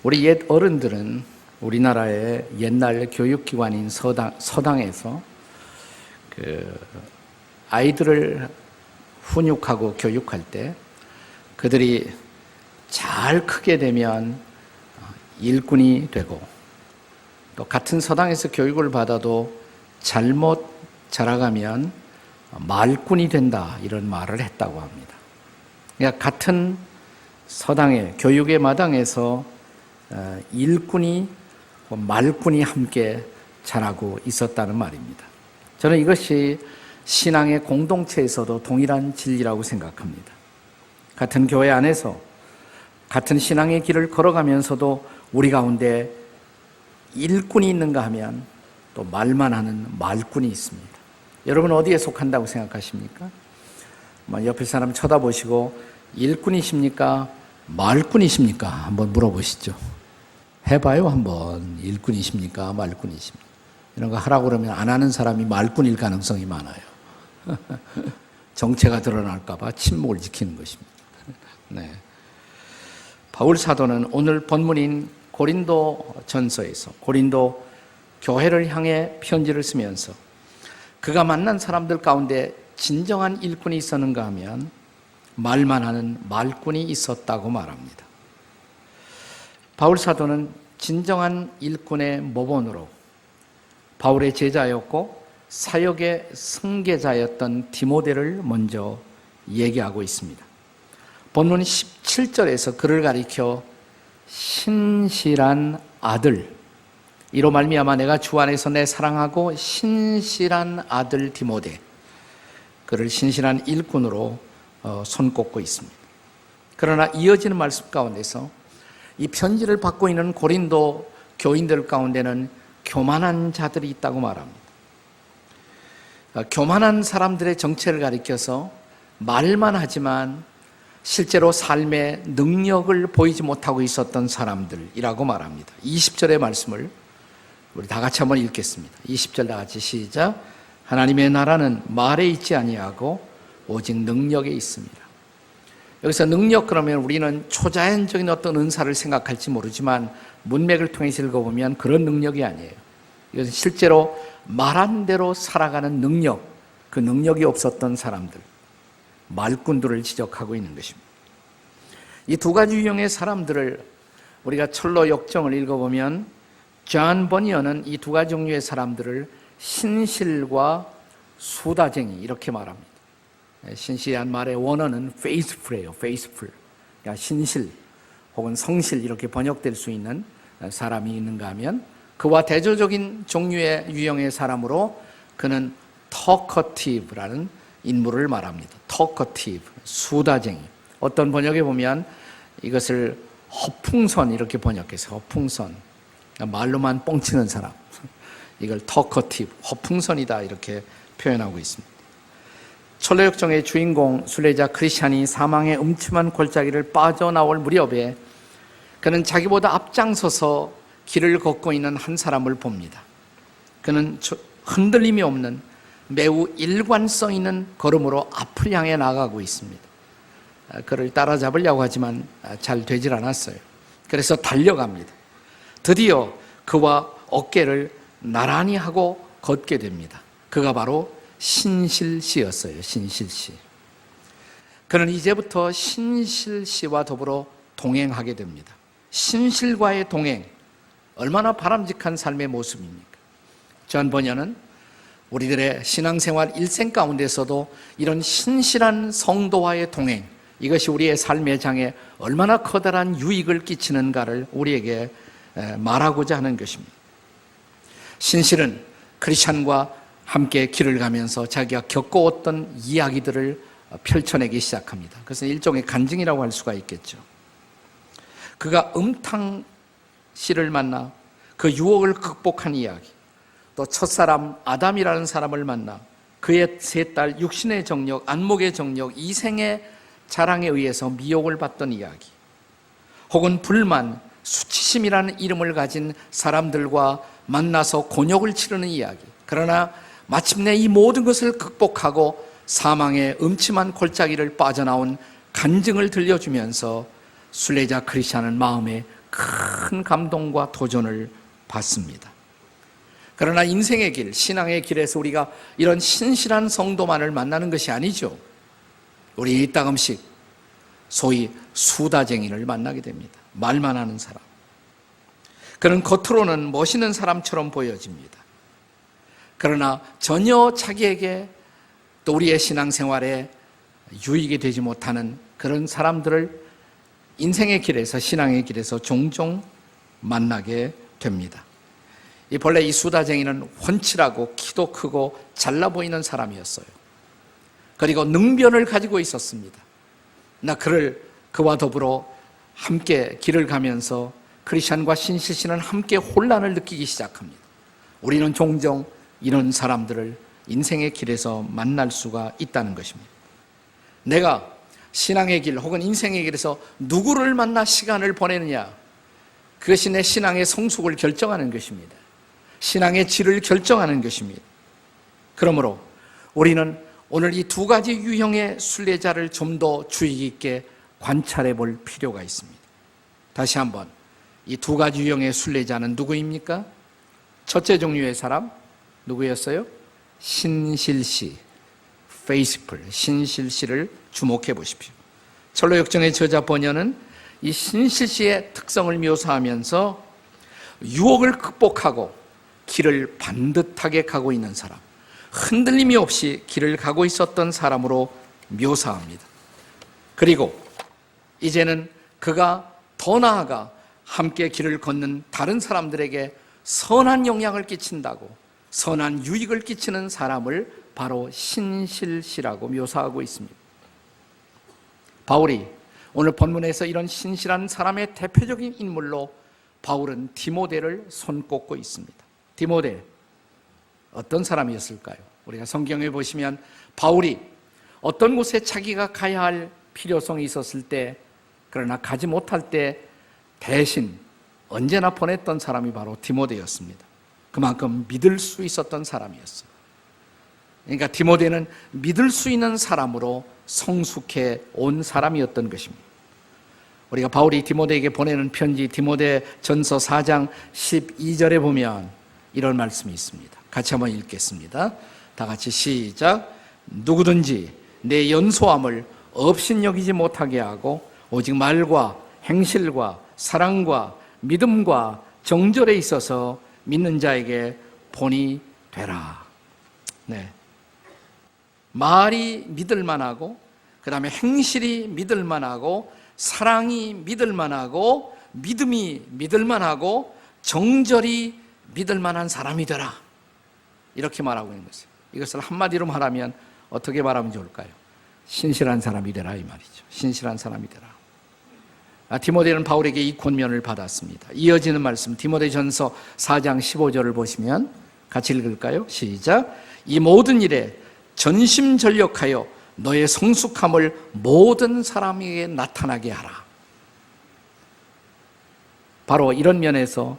우리 옛 어른들은 우리나라의 옛날 교육기관인 서당에서 아이들을 훈육하고 교육할 때 그들이 잘 크게 되면 일꾼이 되고, 또 같은 서당에서 교육을 받아도 잘못 자라가면 말꾼이 된다, 이런 말을 했다고 합니다. 그러니까 같은 서당의 교육의 마당에서 일꾼이 말꾼이 함께 자라고 있었다는 말입니다. 저는 이것이 신앙의 공동체에서도 동일한 진리라고 생각합니다. 같은 교회 안에서 같은 신앙의 길을 걸어가면서도 우리 가운데 일꾼이 있는가 하면 또 말만 하는 말꾼이 있습니다. 여러분 어디에 속한다고 생각하십니까? 옆에 사람 쳐다보시고 일꾼이십니까? 말꾼이십니까? 한번 물어보시죠. 해봐요 한번. 일꾼이십니까? 말꾼이십니까? 이런 거 하라고 그러면 안 하는 사람이 말꾼일 가능성이 많아요. 정체가 드러날까 봐 침묵을 지키는 것입니다. 네. 바울 사도는 오늘 본문인 고린도 전서에서 고린도 교회를 향해 편지를 쓰면서 그가 만난 사람들 가운데 진정한 일꾼이 있었는가 하면 말만 하는 말꾼이 있었다고 말합니다. 바울 사도는 진정한 일꾼의 모본으로 바울의 제자였고 사역의 승계자였던 디모데를 먼저 얘기하고 있습니다. 본문 17절에서 그를 가리켜 신실한 아들, 이로 말미암아 내가 주 안에서 내 사랑하고 신실한 아들 디모데, 그를 신실한 일꾼으로 손꼽고 있습니다. 그러나 이어지는 말씀 가운데서 이 편지를 받고 있는 고린도 교인들 가운데는 교만한 자들이 있다고 말합니다. 교만한 사람들의 정체를 가리켜서 말만 하지만 실제로 삶의 능력을 보이지 못하고 있었던 사람들이라고 말합니다. 20절의 말씀을 우리 다 같이 한번 읽겠습니다. 20절 다 같이 시작. 하나님의 나라는 말에 있지 아니하고 오직 능력에 있습니다. 여기서 능력 그러면 우리는 초자연적인 어떤 은사를 생각할지 모르지만 문맥을 통해서 읽어보면 그런 능력이 아니에요. 이것은 실제로 말한 대로 살아가는 능력, 그 능력이 없었던 사람들, 말꾼들을 지적하고 있는 것입니다. 이 두 가지 유형의 사람들을 우리가 철로 역정을 읽어보면 존 버니어는 이 두 가지 종류의 사람들을 신실과 수다쟁이 이렇게 말합니다. 신실한 말의 원어는 faithful이에요. faithful. 그러니까 신실 혹은 성실 이렇게 번역될 수 있는 사람이 있는가 하면 그와 대조적인 종류의 유형의 사람으로 그는 talkative라는 인물을 말합니다. talkative, 수다쟁이. 어떤 번역에 보면 이것을 허풍선 이렇게 번역해서 허풍선, 말로만 뻥치는 사람, 이걸 talkative, 허풍선이다 이렇게 표현하고 있습니다. 철로역정의 주인공 순례자 크리스찬이 사망의 음침한 골짜기를 빠져나올 무렵에 그는 자기보다 앞장서서 길을 걷고 있는 한 사람을 봅니다. 그는 흔들림이 없는 매우 일관성 있는 걸음으로 앞을 향해 나가고 있습니다. 그를 따라잡으려고 하지만 잘 되질 않았어요. 그래서 달려갑니다. 드디어 그와 어깨를 나란히 하고 걷게 됩니다. 그가 바로 신실씨였어요. 신실씨. 그는 이제부터 신실씨와 더불어 동행하게 됩니다. 신실과의 동행, 얼마나 바람직한 삶의 모습입니까? 존 버니어는 우리들의 신앙생활 일생 가운데서도 이런 신실한 성도와의 동행, 이것이 우리의 삶의 장에 얼마나 커다란 유익을 끼치는가를 우리에게 말하고자 하는 것입니다. 신실은 크리스찬과 함께 길을 가면서 자기가 겪어왔던 이야기들을 펼쳐내기 시작합니다. 그것은 일종의 간증이라고 할 수가 있겠죠. 그가 음탕 씨를 만나 그 유혹을 극복한 이야기, 또 첫사람 아담이라는 사람을 만나 그의 세 딸 육신의 정력, 안목의 정력, 이생의 자랑에 의해서 미혹을 받던 이야기, 혹은 불만, 수치심이라는 이름을 가진 사람들과 만나서 곤욕을 치르는 이야기, 그러나 마침내 이 모든 것을 극복하고 사망의 음침한 골짜기를 빠져나온 간증을 들려주면서 순례자 크리스찬은 마음에 큰 감동과 도전을 받습니다. 그러나 인생의 길, 신앙의 길에서 우리가 이런 신실한 성도만을 만나는 것이 아니죠. 우리 이따금씩 소위 수다쟁이를 만나게 됩니다. 말만 하는 사람. 그는 겉으로는 멋있는 사람처럼 보여집니다. 그러나 전혀 자기에게 또 우리의 신앙생활에 유익이 되지 못하는 그런 사람들을 인생의 길에서, 신앙의 길에서 종종 만나게 됩니다. 본래 이 수다쟁이는 훤칠하고 키도 크고 잘나 보이는 사람이었어요. 그리고 능변을 가지고 있었습니다. 그와 더불어 함께 길을 가면서 크리스찬과 신실씨는 함께 혼란을 느끼기 시작합니다. 우리는 종종 이런 사람들을 인생의 길에서 만날 수가 있다는 것입니다. 내가 신앙의 길 혹은 인생의 길에서 누구를 만나 시간을 보내느냐, 그것이 내 신앙의 성숙을 결정하는 것입니다. 신앙의 질을 결정하는 것입니다. 그러므로 우리는 오늘 이 두 가지 유형의 순례자를 좀 더 주의 깊게 관찰해 볼 필요가 있습니다. 다시 한번, 이 두 가지 유형의 순례자는 누구입니까? 첫째 종류의 사람 누구였어요? 신실씨, faithful, 신실씨를 주목해 보십시오. 철로역정의 저자 번연은 이 신실씨의 특성을 묘사하면서 유혹을 극복하고 길을 반듯하게 가고 있는 사람, 흔들림이 없이 길을 가고 있었던 사람으로 묘사합니다. 그리고 이제는 그가 더 나아가 함께 길을 걷는 다른 사람들에게 선한 영향을 끼친다고, 선한 유익을 끼치는 사람을 바로 신실씨라고 묘사하고 있습니다. 바울이 오늘 본문에서 이런 신실한 사람의 대표적인 인물로 바울은 디모데를 손꼽고 있습니다. 디모데, 어떤 사람이었을까요? 우리가 성경에 보시면 바울이 어떤 곳에 자기가 가야 할 필요성이 있었을 때, 그러나 가지 못할 때 대신 언제나 보냈던 사람이 바로 디모데였습니다. 그만큼 믿을 수 있었던 사람이었어요. 그러니까 디모데는 믿을 수 있는 사람으로 성숙해 온 사람이었던 것입니다. 우리가 바울이 디모데에게 보내는 편지 디모데 전서 4장 12절에 보면 이런 말씀이 있습니다. 같이 한번 읽겠습니다. 다 같이 시작. 누구든지 내 연소함을 업신여기지 못하게 하고 오직 말과 행실과 사랑과 믿음과 정절에 있어서 믿는 자에게 본이 되라. 네. 말이 믿을만하고, 그 다음에 행실이 믿을만하고, 사랑이 믿을만하고, 믿음이 믿을만하고, 정절이 믿을만한 사람이 되라. 이렇게 말하고 있는 것이에요. 이것을 한마디로 말하면 어떻게 말하면 좋을까요? 신실한 사람이 되라, 이 말이죠. 신실한 사람이 되라. 디모데는 바울에게 이 권면을 받았습니다. 이어지는 말씀, 디모데전서 4장 15절을 보시면 같이 읽을까요? 시작. 이 모든 일에 전심전력하여 너의 성숙함을 모든 사람에게 나타나게 하라. 바로 이런 면에서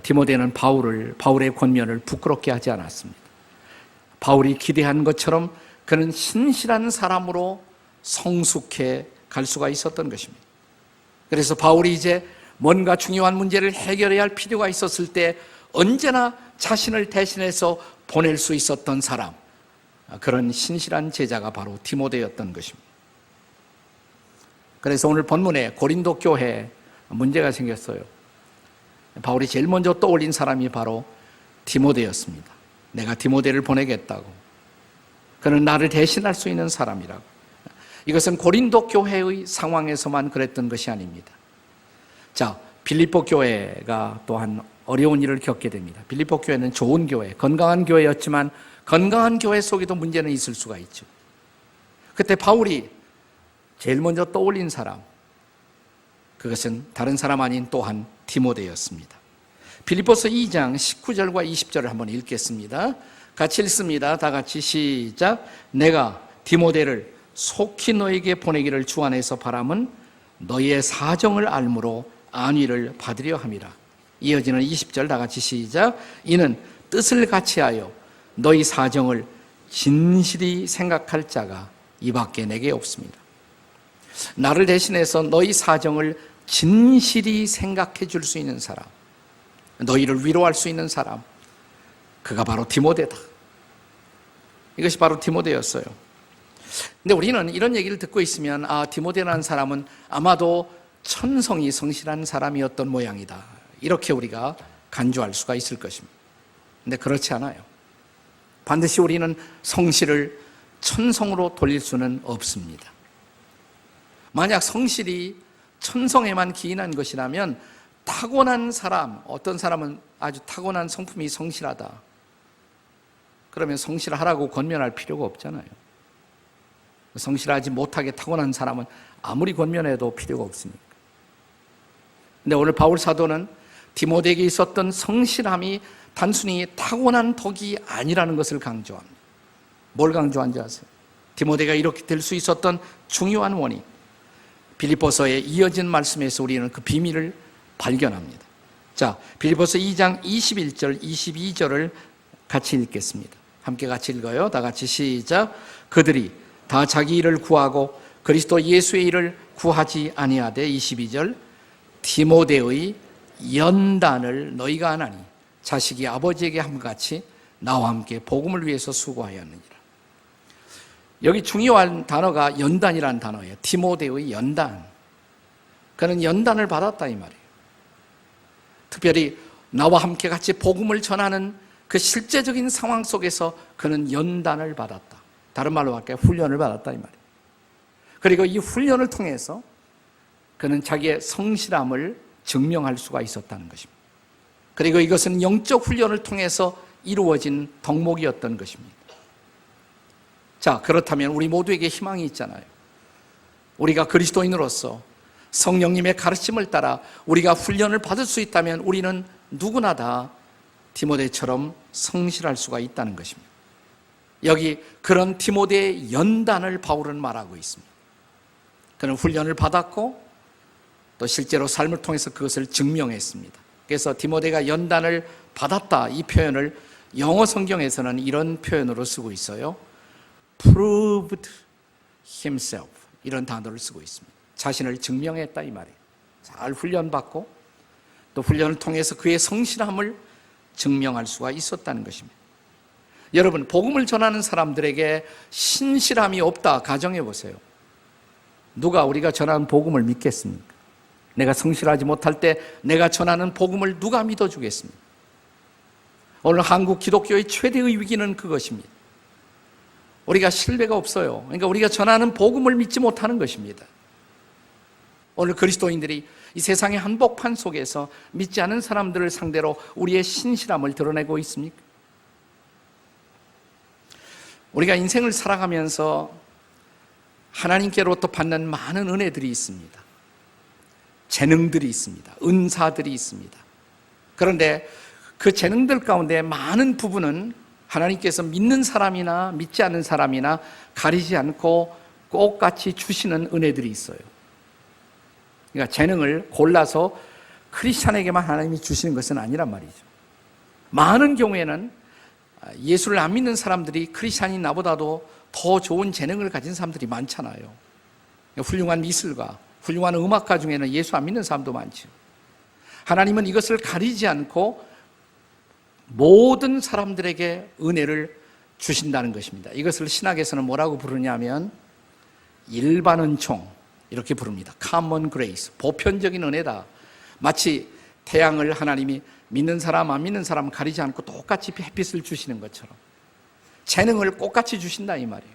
디모데는 바울의 권면을 부끄럽게 하지 않았습니다. 바울이 기대한 것처럼 그는 신실한 사람으로 성숙해 갈 수가 있었던 것입니다. 그래서 바울이 이제 뭔가 중요한 문제를 해결해야 할 필요가 있었을 때 언제나 자신을 대신해서 보낼 수 있었던 사람, 그런 신실한 제자가 바로 디모데였던 것입니다. 그래서 오늘 본문에 고린도 교회에 문제가 생겼어요. 바울이 제일 먼저 떠올린 사람이 바로 디모데였습니다. 내가 디모데를 보내겠다고. 그는 나를 대신할 수 있는 사람이라고. 이것은 고린도 교회의 상황에서만 그랬던 것이 아닙니다. 자, 빌립보 교회가 또한 어려운 일을 겪게 됩니다. 빌립보 교회는 좋은 교회, 건강한 교회였지만 건강한 교회 속에도 문제는 있을 수가 있죠. 그때 바울이 제일 먼저 떠올린 사람, 그것은 다른 사람 아닌 또한 디모데였습니다. 빌립보서 2장 19절과 20절을 한번 읽겠습니다. 같이 읽습니다. 다 같이 시작. 내가 디모데를 속히 너에게 보내기를 주 안에서 바람은 너희의 사정을 알므로 안위를 받으려 함이라. 이어지는 20절 다 같이 시작. 이는 뜻을 같이하여 너희 사정을 진실히 생각할 자가 이 밖에 내게 없습니다. 나를 대신해서 너희 사정을 진실이 생각해 줄 수 있는 사람, 너희를 위로할 수 있는 사람, 그가 바로 디모데다. 이것이 바로 디모데였어요. 근데 우리는 이런 얘기를 듣고 있으면 디모데라는 사람은 아마도 천성이 성실한 사람이었던 모양이다, 이렇게 우리가 간주할 수가 있을 것입니다. 근데 그렇지 않아요. 반드시 우리는 성실을 천성으로 돌릴 수는 없습니다. 만약 성실이 천성에만 기인한 것이라면 타고난 사람, 어떤 사람은 아주 타고난 성품이 성실하다, 그러면 성실하라고 권면할 필요가 없잖아요. 성실하지 못하게 타고난 사람은 아무리 권면해도 필요가 없으니까. 근데 오늘 바울 사도는 디모데에게 있었던 성실함이 단순히 타고난 덕이 아니라는 것을 강조합니다. 뭘 강조한지 아세요? 디모데가 이렇게 될 수 있었던 중요한 원인, 빌립보서에 이어진 말씀에서 우리는 그 비밀을 발견합니다. 자, 빌립보서 2장 21절, 22절을 같이 읽겠습니다. 함께 같이 읽어요. 다 같이 시작. 그들이 다 자기 일을 구하고 그리스도 예수의 일을 구하지 아니하되, 22절, 디모데의 연단을 너희가 아나니 자식이 아버지에게 함같이 나와 함께 복음을 위해서 수고하였느니라. 여기 중요한 단어가 연단이라는 단어예요. 디모데의 연단. 그는 연단을 받았다 이 말이에요. 특별히 나와 함께 같이 복음을 전하는 그 실제적인 상황 속에서 그는 연단을 받았다. 다른 말로 할게요. 훈련을 받았다 이 말이에요. 그리고 이 훈련을 통해서 그는 자기의 성실함을 증명할 수가 있었다는 것입니다. 그리고 이것은 영적 훈련을 통해서 이루어진 덕목이었던 것입니다. 자, 그렇다면 우리 모두에게 희망이 있잖아요. 우리가 그리스도인으로서 성령님의 가르침을 따라 우리가 훈련을 받을 수 있다면 우리는 누구나 다 디모데처럼 성실할 수가 있다는 것입니다. 여기 그런 디모데의 연단을 바울은 말하고 있습니다. 그는 훈련을 받았고 또 실제로 삶을 통해서 그것을 증명했습니다. 그래서 디모데가 연단을 받았다, 이 표현을 영어 성경에서는 이런 표현으로 쓰고 있어요. proved himself, 이런 단어를 쓰고 있습니다. 자신을 증명했다 이 말이에요. 잘 훈련받고 또 훈련을 통해서 그의 성실함을 증명할 수가 있었다는 것입니다. 여러분, 복음을 전하는 사람들에게 신실함이 없다 가정해 보세요. 누가 우리가 전하는 복음을 믿겠습니까? 내가 성실하지 못할 때 내가 전하는 복음을 누가 믿어주겠습니까? 오늘 한국 기독교의 최대의 위기는 그것입니다. 우리가 신뢰가 없어요. 그러니까 우리가 전하는 복음을 믿지 못하는 것입니다. 오늘 그리스도인들이 이 세상의 한복판 속에서 믿지 않은 사람들을 상대로 우리의 신실함을 드러내고 있습니까? 우리가 인생을 살아가면서 하나님께로부터 받는 많은 은혜들이 있습니다. 재능들이 있습니다. 은사들이 있습니다. 그런데 그 재능들 가운데 많은 부분은 하나님께서 믿는 사람이나 믿지 않는 사람이나 가리지 않고 똑같이 주시는 은혜들이 있어요. 그러니까 재능을 골라서 크리스찬에게만 하나님이 주시는 것은 아니란 말이죠. 많은 경우에는 예수를 안 믿는 사람들이 크리스찬인 나보다도 더 좋은 재능을 가진 사람들이 많잖아요. 훌륭한 미술가, 훌륭한 음악가 중에는 예수 안 믿는 사람도 많죠. 하나님은 이것을 가리지 않고 모든 사람들에게 은혜를 주신다는 것입니다. 이것을 신학에서는 뭐라고 부르냐면 일반 은총, 이렇게 부릅니다. common grace, 보편적인 은혜다. 마치 태양을 하나님이 믿는 사람 안 믿는 사람 가리지 않고 똑같이 햇빛을 주시는 것처럼 재능을 똑같이 주신다 이 말이에요.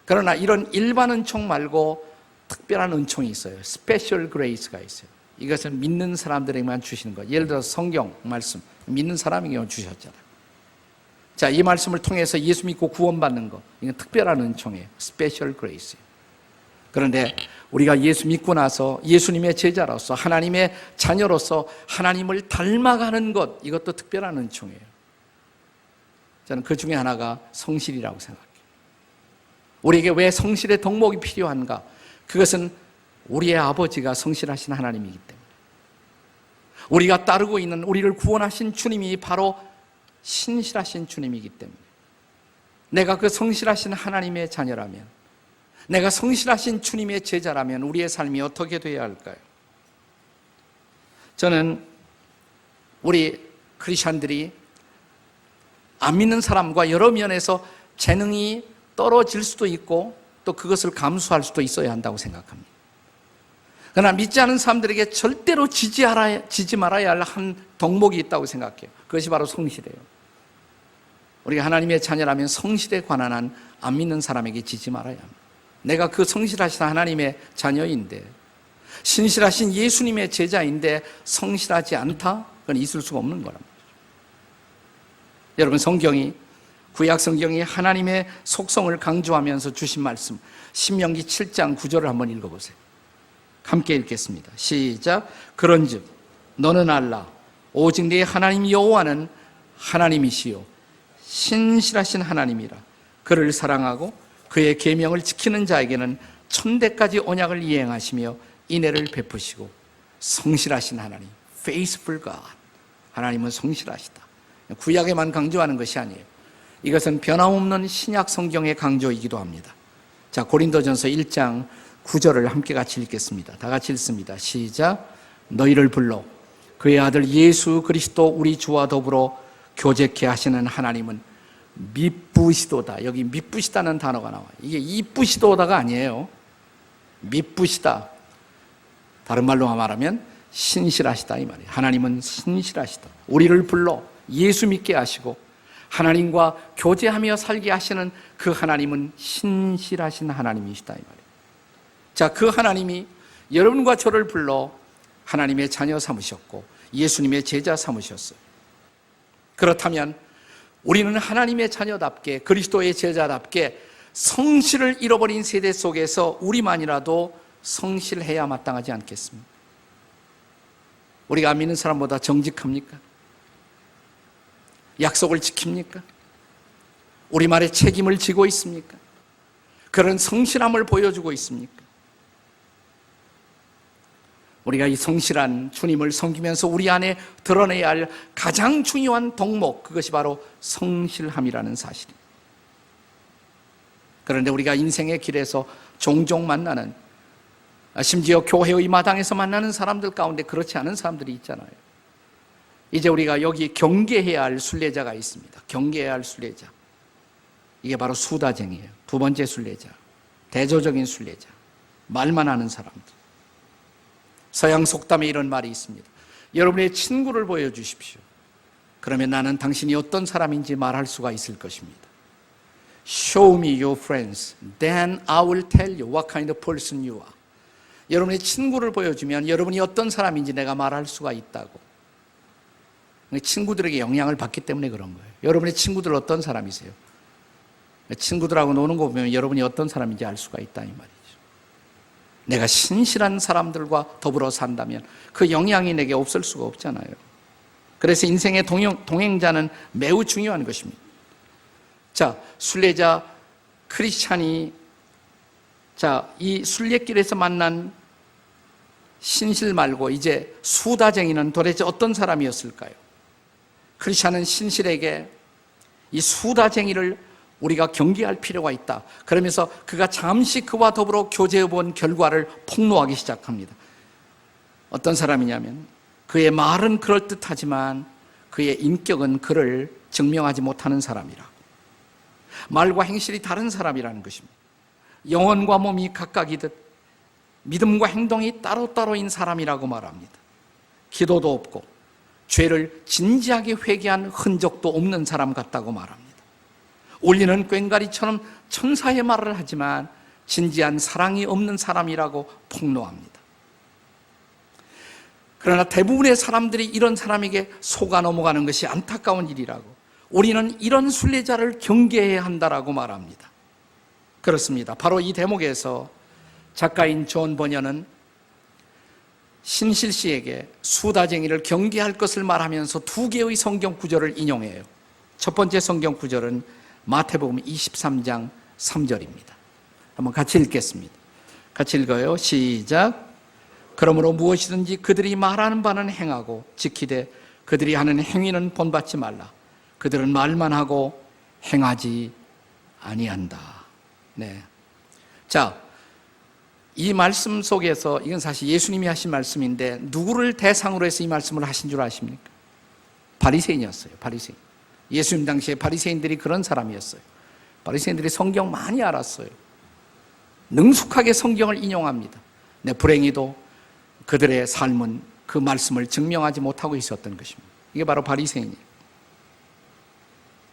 그러나 이런 일반 은총 말고 특별한 은총이 있어요. 스페셜 그레이스가 있어요. 이것은 믿는 사람들에게만 주시는 것. 예를 들어서 성경 말씀 믿는 사람에게만 주셨잖아요. 자, 이 말씀을 통해서 예수 믿고 구원받는 것, 이건 특별한 은총이에요. 스페셜 그레이스예요. 그런데 우리가 예수 믿고 나서 예수님의 제자로서 하나님의 자녀로서 하나님을 닮아가는 것, 이것도 특별한 은총이에요. 저는 그 중에 하나가 성실이라고 생각해요. 우리에게 왜 성실의 덕목이 필요한가? 그것은 우리의 아버지가 성실하신 하나님이기 때문에, 우리가 따르고 있는 우리를 구원하신 주님이 바로 신실하신 주님이기 때문에, 내가 그 성실하신 하나님의 자녀라면, 내가 성실하신 주님의 제자라면 우리의 삶이 어떻게 되어야 할까요? 저는 우리 크리스천들이 안 믿는 사람과 여러 면에서 재능이 떨어질 수도 있고 또 그것을 감수할 수도 있어야 한다고 생각합니다. 그러나 믿지 않은 사람들에게 절대로 지지 말아야 할 한 덕목이 있다고 생각해요. 그것이 바로 성실이에요. 우리가 하나님의 자녀라면 성실에 관한 한 안 믿는 사람에게 지지 말아야 합니다. 내가 그 성실하신 하나님의 자녀인데, 신실하신 예수님의 제자인데 성실하지 않다? 그건 있을 수가 없는 거랍니다. 여러분, 구약 성경이 하나님의 속성을 강조하면서 주신 말씀, 신명기 7장 9절을 한번 읽어보세요. 함께 읽겠습니다. 시작. 그런즉 너는 알라, 오직 네 하나님 여호와는 하나님이시요 신실하신 하나님이라. 그를 사랑하고 그의 계명을 지키는 자에게는 천대까지 언약을 이행하시며 인애를 베푸시고 성실하신 하나님, faithful God. 하나님은 성실하시다. 구약에만 강조하는 것이 아니에요. 이것은 변함없는 신약 성경의 강조이기도 합니다. 자, 고린도전서 1장 9절을 함께 같이 읽겠습니다. 다 같이 읽습니다. 시작. 너희를 불러 그의 아들 예수 그리스도 우리 주와 더불어 교제케 하시는 하나님은 미쁘시도다. 여기 미쁘시다는 단어가 나와요. 이게 이쁘시도다가 아니에요. 미쁘시다. 다른 말로 말하면 신실하시다 이 말이에요. 하나님은 신실하시다. 우리를 불러 예수 믿게 하시고 하나님과 교제하며 살게 하시는 그 하나님은 신실하신 하나님이시다 이 말이에요. 자, 그 하나님이 여러분과 저를 불러 하나님의 자녀 삼으셨고 예수님의 제자 삼으셨어요. 그렇다면 우리는 하나님의 자녀답게, 그리스도의 제자답게 성실을 잃어버린 세대 속에서 우리만이라도 성실해야 마땅하지 않겠습니까? 우리가 안 믿는 사람보다 정직합니까? 약속을 지킵니까? 우리 말에 책임을 지고 있습니까? 그런 성실함을 보여주고 있습니까? 우리가 이 성실한 주님을 섬기면서 우리 안에 드러내야 할 가장 중요한 덕목, 그것이 바로 성실함이라는 사실입니다. 그런데 우리가 인생의 길에서 종종 만나는, 심지어 교회의 마당에서 만나는 사람들 가운데 그렇지 않은 사람들이 있잖아요. 이제 우리가 여기 경계해야 할 순례자가 있습니다. 경계해야 할 순례자. 이게 바로 수다쟁이에요. 두 번째 순례자, 대조적인 순례자, 말만 하는 사람들. 서양 속담에 이런 말이 있습니다. 여러분의 친구를 보여주십시오. 그러면 나는 당신이 어떤 사람인지 말할 수가 있을 것입니다. Show me your friends, then I will tell you what kind of person you are. 여러분의 친구를 보여주면 여러분이 어떤 사람인지 내가 말할 수가 있다고. 친구들에게 영향을 받기 때문에 그런 거예요. 여러분의 친구들 어떤 사람이세요? 친구들하고 노는 거 보면 여러분이 어떤 사람인지 알 수가 있다 이 말이죠. 내가 신실한 사람들과 더불어 산다면 그 영향이 내게 없을 수가 없잖아요. 그래서 인생의 동행자는 매우 중요한 것입니다. 자, 순례자 크리스찬이, 자, 이 순례길에서 만난 신실 말고 이제 수다쟁이는 도대체 어떤 사람이었을까요? 크리스찬은 신실에게 이 수다쟁이를 우리가 경계할 필요가 있다. 그러면서 그가 잠시 그와 더불어 교제해 본 결과를 폭로하기 시작합니다. 어떤 사람이냐면 그의 말은 그럴듯하지만 그의 인격은 그를 증명하지 못하는 사람이라. 말과 행실이 다른 사람이라는 것입니다. 영혼과 몸이 각각이듯 믿음과 행동이 따로따로인 사람이라고 말합니다. 기도도 없고 죄를 진지하게 회개한 흔적도 없는 사람 같다고 말합니다. 울리는 꽹과리처럼 천사의 말을 하지만 진지한 사랑이 없는 사람이라고 폭로합니다. 그러나 대부분의 사람들이 이런 사람에게 속아 넘어가는 것이 안타까운 일이라고, 우리는 이런 순례자를 경계해야 한다라고 말합니다. 그렇습니다. 바로 이 대목에서 작가인 존 버녀는 신실 씨에게 수다쟁이를 경계할 것을 말하면서 두 개의 성경 구절을 인용해요. 첫 번째 성경 구절은 마태복음 23장 3절입니다. 한번 같이 읽겠습니다. 같이 읽어요. 시작. 그러므로 무엇이든지 그들이 말하는 바는 행하고 지키되 그들이 하는 행위는 본받지 말라. 그들은 말만 하고 행하지 아니한다. 네. 자, 이 말씀 속에서 이건 사실 예수님이 하신 말씀인데 누구를 대상으로 해서 이 말씀을 하신 줄 아십니까? 바리새인이었어요. 바리새인. 예수님 당시에 바리새인들이 그런 사람이었어요. 바리새인들이 성경 많이 알았어요. 능숙하게 성경을 인용합니다. 네, 불행히도 그들의 삶은 그 말씀을 증명하지 못하고 있었던 것입니다. 이게 바로 바리새인이에요.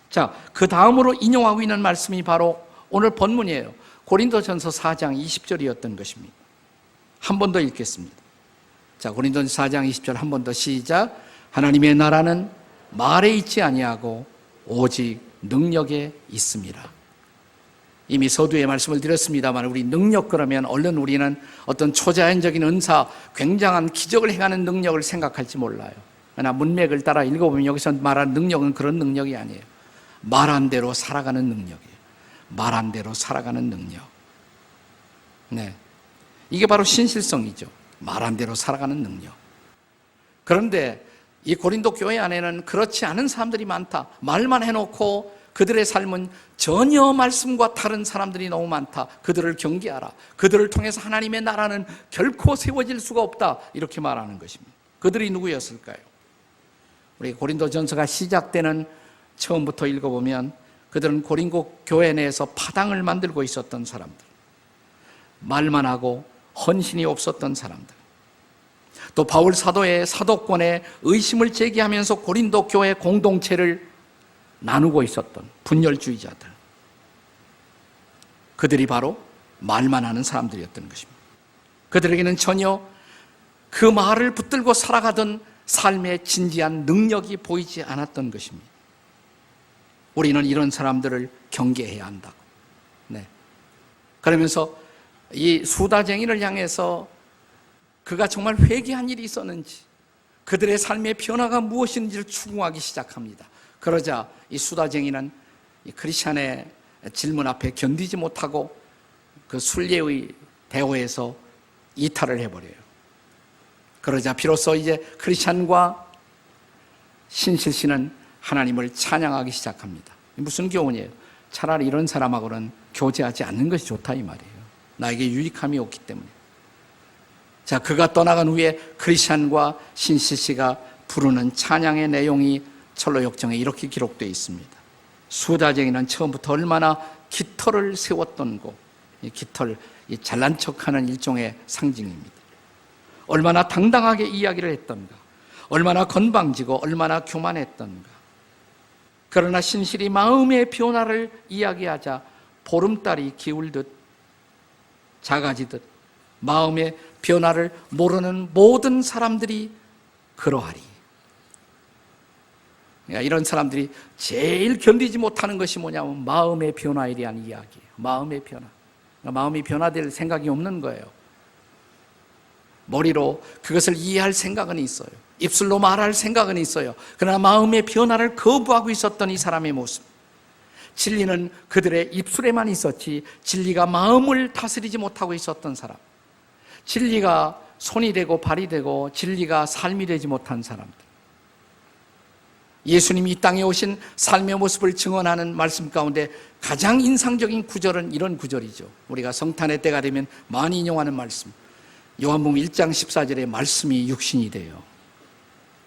자, 그 다음으로 인용하고 있는 말씀이 바로 오늘 본문이에요. 고린도전서 4장 20절이었던 것입니다. 한 번 더 읽겠습니다. 자, 고린도전서 4장 20절 한 번 더 시작. 하나님의 나라는 말에 있지 아니하고 오직 능력에 있습니다. 이미 서두에 말씀을 드렸습니다만 우리 능력 그러면 얼른 우리는 어떤 초자연적인 은사, 굉장한 기적을 행하는 능력을 생각할지 몰라요. 그러나 문맥을 따라 읽어보면 여기서 말하는 능력은 그런 능력이 아니에요. 말한 대로 살아가는 능력이에요. 말한 대로 살아가는 능력. 네, 이게 바로 신실성이죠. 말한 대로 살아가는 능력. 그런데 이 고린도 교회 안에는 그렇지 않은 사람들이 많다. 말만 해놓고 그들의 삶은 전혀 말씀과 다른 사람들이 너무 많다. 그들을 경계하라. 그들을 통해서 하나님의 나라는 결코 세워질 수가 없다. 이렇게 말하는 것입니다. 그들이 누구였을까요? 우리 고린도전서가 시작되는 처음부터 읽어보면 그들은 고린도 교회 내에서 파당을 만들고 있었던 사람들, 말만 하고 헌신이 없었던 사람들, 또 바울 사도의 사도권에 의심을 제기하면서 고린도 교회 공동체를 나누고 있었던 분열주의자들, 그들이 바로 말만 하는 사람들이었던 것입니다. 그들에게는 전혀 그 말을 붙들고 살아가던 삶의 진지한 능력이 보이지 않았던 것입니다. 우리는 이런 사람들을 경계해야 한다고. 네. 그러면서 이 수다쟁이를 향해서 그가 정말 회개한 일이 있었는지, 그들의 삶의 변화가 무엇인지를 추궁하기 시작합니다. 그러자 이 수다쟁이는 이 크리스찬의 질문 앞에 견디지 못하고 그 순례의 대오에서 이탈을 해버려요. 그러자 비로소 이제 크리스찬과 신실 씨는 하나님을 찬양하기 시작합니다. 무슨 교훈이에요? 차라리 이런 사람하고는 교제하지 않는 것이 좋다 이 말이에요. 나에게 유익함이 없기 때문에. 자, 그가 떠나간 후에 크리스찬과 신실 씨가 부르는 찬양의 내용이 철로역정에 이렇게 기록되어 있습니다. 수다쟁이는 처음부터 얼마나 깃털을 세웠던 고, 이 깃털, 이 잘난 척하는 일종의 상징입니다. 얼마나 당당하게 이야기를 했던가, 얼마나 건방지고 얼마나 교만했던가. 그러나 신실이 마음의 변화를 이야기하자 보름달이 기울듯 작아지듯 마음의 변화를 모르는 모든 사람들이 그러하리. 이런 사람들이 제일 견디지 못하는 것이 뭐냐면 마음의 변화에 대한 이야기예요. 마음의 변화. 마음이 변화될 생각이 없는 거예요. 머리로 그것을 이해할 생각은 있어요. 입술로 말할 생각은 있어요. 그러나 마음의 변화를 거부하고 있었던 이 사람의 모습. 진리는 그들의 입술에만 있었지 진리가 마음을 다스리지 못하고 있었던 사람. 진리가 손이 되고 발이 되고 진리가 삶이 되지 못한 사람들. 예수님이 이 땅에 오신 삶의 모습을 증언하는 말씀 가운데 가장 인상적인 구절은 이런 구절이죠. 우리가 성탄의 때가 되면 많이 인용하는 말씀. 요한복음 1장 14절에 말씀이 육신이 돼요.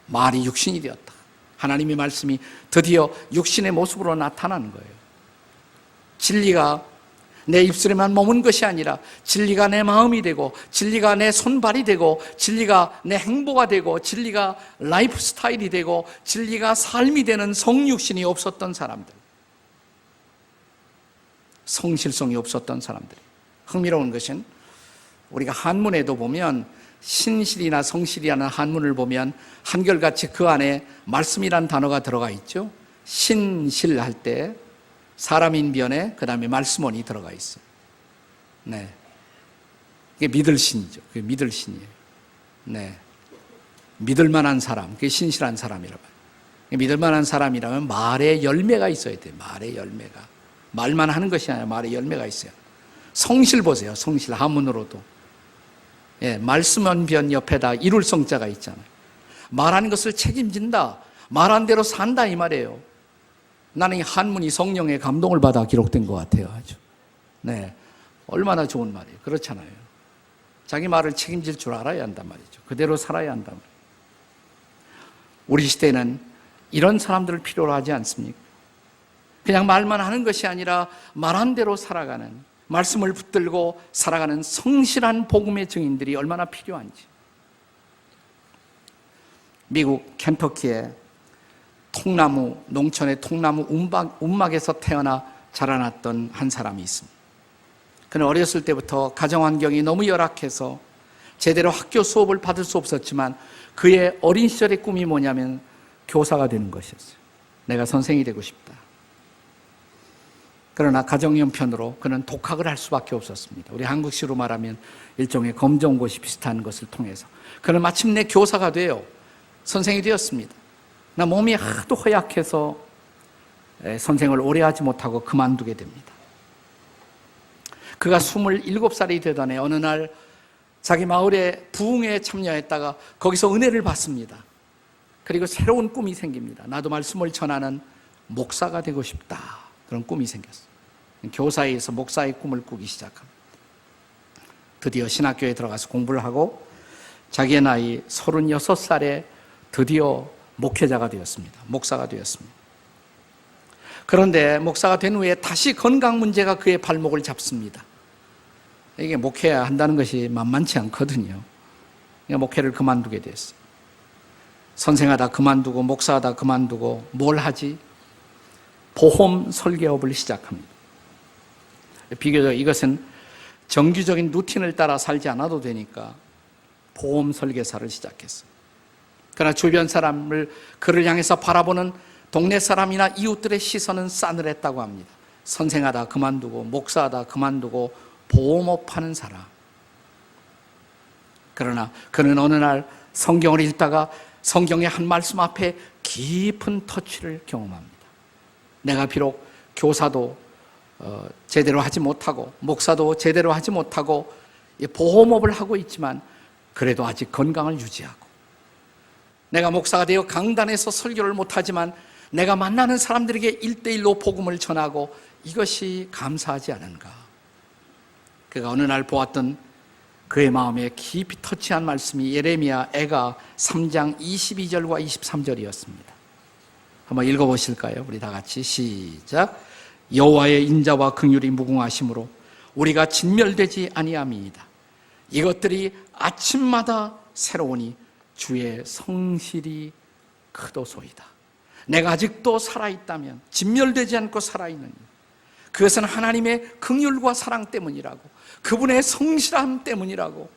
말이 육신이 되었다. 하나님의 말씀이 드디어 육신의 모습으로 나타나는 거예요. 진리가 내 입술에만 머문 것이 아니라 진리가 내 마음이 되고 진리가 내 손발이 되고 진리가 내 행보가 되고 진리가 라이프 스타일이 되고 진리가 삶이 되는 성육신이 없었던 사람들, 성실성이 없었던 사람들. 흥미로운 것은 우리가 한문에도 보면 신실이나 성실이라는 한문을 보면 한결같이 그 안에 말씀이라는 단어가 들어가 있죠. 신실할 때 사람인 변에 그 다음에 말씀원이 들어가 있어요. 네, 이게 믿을 신이죠. 그게 믿을 신이에요. 네, 믿을 만한 사람, 그게 신실한 사람이라고 해요. 믿을 만한 사람이라면 말에 열매가 있어야 돼요. 말에 열매가. 말만 하는 것이 아니라 말에 열매가 있어요. 성실 보세요. 성실 한문으로도. 예, 말씀원 변 옆에다 이룰 성자가 있잖아요. 말하는 것을 책임진다. 말한 대로 산다 이 말이에요. 나는 이 한문이 성령의 감동을 받아 기록된 것 같아요. 아주. 네, 얼마나 좋은 말이에요. 그렇잖아요. 자기 말을 책임질 줄 알아야 한단 말이죠. 그대로 살아야 한단 말이죠. 우리 시대는 이런 사람들을 필요로 하지 않습니까? 그냥 말만 하는 것이 아니라 말한 대로 살아가는, 말씀을 붙들고 살아가는 성실한 복음의 증인들이 얼마나 필요한지. 미국 켄터키의 농촌의 통나무 움막에서 태어나 자라났던 한 사람이 있습니다. 그는 어렸을 때부터 가정환경이 너무 열악해서 제대로 학교 수업을 받을 수 없었지만 그의 어린 시절의 꿈이 뭐냐면 교사가 되는 것이었어요. 내가 선생이 되고 싶다. 그러나 가정 형편으로 그는 독학을 할 수밖에 없었습니다. 우리 한국식으로 말하면 일종의 검정고시 비슷한 것을 통해서 그는 마침내 교사가 되어 선생이 되었습니다. 나 몸이 하도 허약해서 선생을 오래 하지 못하고 그만두게 됩니다. 그가 27살이 되던 해 어느 날 자기 마을의 부흥회에 참여했다가 거기서 은혜를 받습니다. 그리고 새로운 꿈이 생깁니다. 나도 말씀을 전하는 목사가 되고 싶다. 그런 꿈이 생겼어요. 교사에서 목사의 꿈을 꾸기 시작합니다. 드디어 신학교에 들어가서 공부를 하고 자기의 나이 36살에 드디어 목회자가 되었습니다. 목사가 되었습니다. 그런데 목사가 된 후에 다시 건강 문제가 그의 발목을 잡습니다. 이게 목회해야 한다는 것이 만만치 않거든요. 목회를 그만두게 됐어요. 선생하다 그만두고 목사하다 그만두고 뭘 하지? 보험 설계업을 시작합니다. 비교적 이것은 정규적인 루틴을 따라 살지 않아도 되니까 보험 설계사를 시작했어요. 그러나 주변 사람을 그를 향해서 바라보는 동네 사람이나 이웃들의 시선은 싸늘했다고 합니다. 선생하다 그만두고 목사하다 그만두고 보험업 하는 사람. 그러나 그는 어느 날 성경을 읽다가 성경의 한 말씀 앞에 깊은 터치를 경험합니다. 내가 비록 교사도 제대로 하지 못하고 목사도 제대로 하지 못하고 보험업을 하고 있지만 그래도 아직 건강을 유지하고 내가 목사가 되어 강단에서 설교를 못하지만 내가 만나는 사람들에게 1:1로 복음을 전하고 이것이 감사하지 않은가. 그가 어느 날 보았던 그의 마음에 깊이 터치한 말씀이 예레미야 애가 3장 22절과 23절이었습니다. 한번 읽어보실까요? 우리 다 같이 시작. 여호와의 인자와 긍휼이 무궁하심으로 우리가 진멸되지 아니함이이다. 이것들이 아침마다 새로우니 주의 성실이 크도소이다. 내가 아직도 살아있다면 진멸되지 않고 살아있느니 그것은 하나님의 긍휼과 사랑 때문이라고, 그분의 성실함 때문이라고.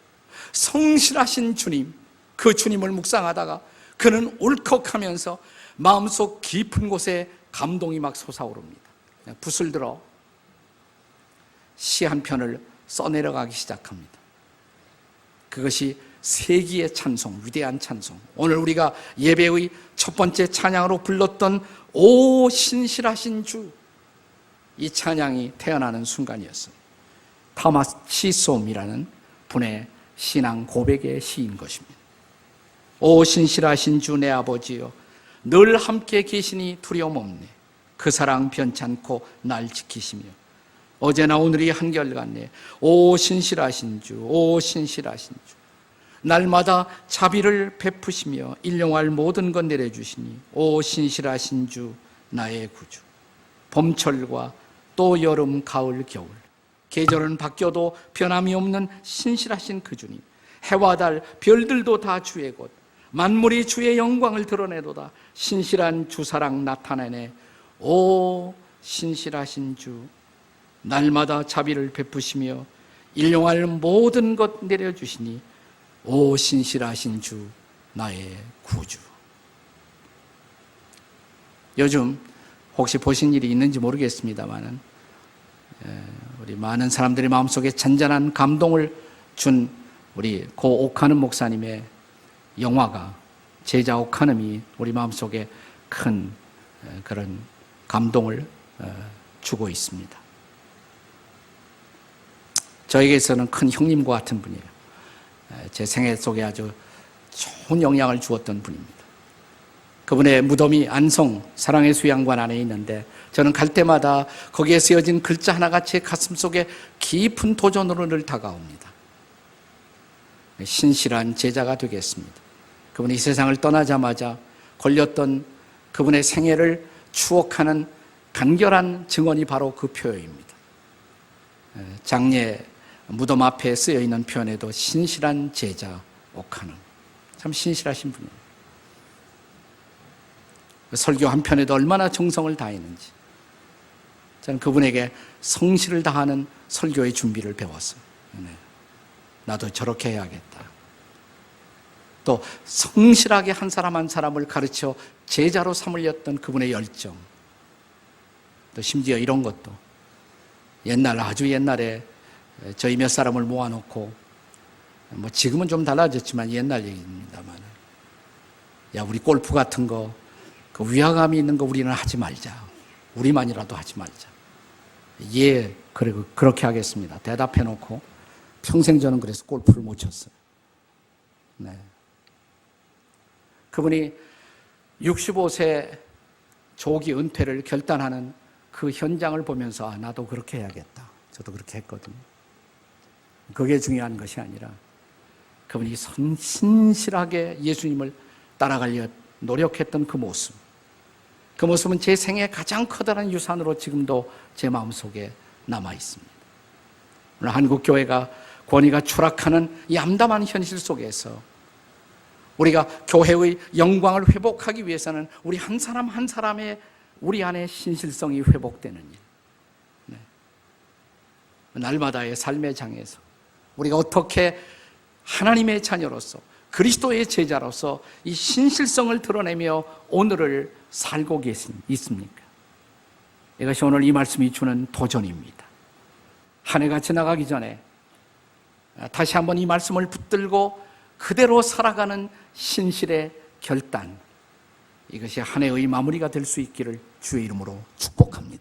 성실하신 주님, 그 주님을 묵상하다가 그는 울컥하면서 마음속 깊은 곳에 감동이 막 솟아오릅니다. 붓을 들어 시 한 편을 써내려가기 시작합니다. 그것이 세기의 찬송, 위대한 찬송. 오늘 우리가 예배의 첫 번째 찬양으로 불렀던 오 신실하신 주, 이 찬양이 태어나는 순간이었습니다. 타마스 치솜이라는 분의 신앙 고백의 시인 것입니다. 오 신실하신 주 내 아버지여, 늘 함께 계시니 두려움 없네. 그 사랑 변찮고 날 지키시며 어제나 오늘이 한결같네. 오 신실하신 주, 오 신실하신 주, 날마다 자비를 베푸시며 일용할 모든 것 내려주시니 오 신실하신 주 나의 구주. 봄철과 또 여름, 가을, 겨울 계절은 바뀌어도 변함이 없는 신실하신 그 주님. 해와 달, 별들도 다 주의 것, 만물이 주의 영광을 드러내도다. 신실한 주 사랑 나타내네. 오 신실하신 주, 날마다 자비를 베푸시며 일용할 모든 것 내려주시니 오 신실하신 주 나의 구주. 요즘 혹시 보신 일이 있는지 모르겠습니다만은 우리 많은 사람들의 마음속에 잔잔한 감동을 준 우리 고 옥하는 목사님의 영화가, 제자 옥하는이 우리 마음속에 큰 그런 감동을 주고 있습니다. 저에게서는 큰 형님과 같은 분이에요. 제 생애 속에 아주 좋은 영향을 주었던 분입니다. 그분의 무덤이 안성 사랑의 수양관 안에 있는데 저는 갈 때마다 거기에 쓰여진 글자 하나가 제 가슴 속에 깊은 도전으로 늘 다가옵니다. 신실한 제자가 되겠습니다. 그분이 이 세상을 떠나자마자 걸렸던 그분의 생애를 추억하는 간결한 증언이 바로 그 표현입니다. 장례 무덤 앞에 쓰여 있는 표현에도 신실한 제자 옥하는, 참 신실하신 분이에요. 설교 한 편에도 얼마나 정성을 다했는지, 저는 그분에게 성실을 다하는 설교의 준비를 배웠어요. 나도 저렇게 해야겠다. 또 성실하게 한 사람 한 사람을 가르쳐 제자로 삼으렸던 그분의 열정, 또 심지어 이런 것도, 아주 옛날에 저희 몇 사람을 모아놓고, 지금은 좀 달라졌지만 옛날 얘기입니다만, 야, 우리 골프 같은 거, 그 위화감이 있는 거 우리는 하지 말자. 우리만이라도 하지 말자. 예, 그렇게 하겠습니다. 대답해놓고 평생 저는 그래서 골프를 못 쳤어요. 네. 그분이 65세 조기 은퇴를 결단하는 그 현장을 보면서 나도 그렇게 해야겠다. 저도 그렇게 했거든요. 그게 중요한 것이 아니라 그분이 신실하게 예수님을 따라가려 노력했던 그 모습은 제 생애 가장 커다란 유산으로 지금도 제 마음속에 남아 있습니다. 오늘 한국교회가 권위가 추락하는 이 암담한 현실 속에서 우리가 교회의 영광을 회복하기 위해서는 우리 한 사람 한 사람의 우리 안에 신실성이 회복되는 일. 네. 날마다의 삶의 장에서 우리가 어떻게 하나님의 자녀로서 그리스도의 제자로서 이 신실성을 드러내며 오늘을 살고 있습니까? 이것이 오늘 이 말씀이 주는 도전입니다. 한 해가 지나가기 전에 다시 한번 이 말씀을 붙들고 그대로 살아가는 신실의 결단, 이것이 한 해의 마무리가 될 수 있기를 주의 이름으로 축복합니다.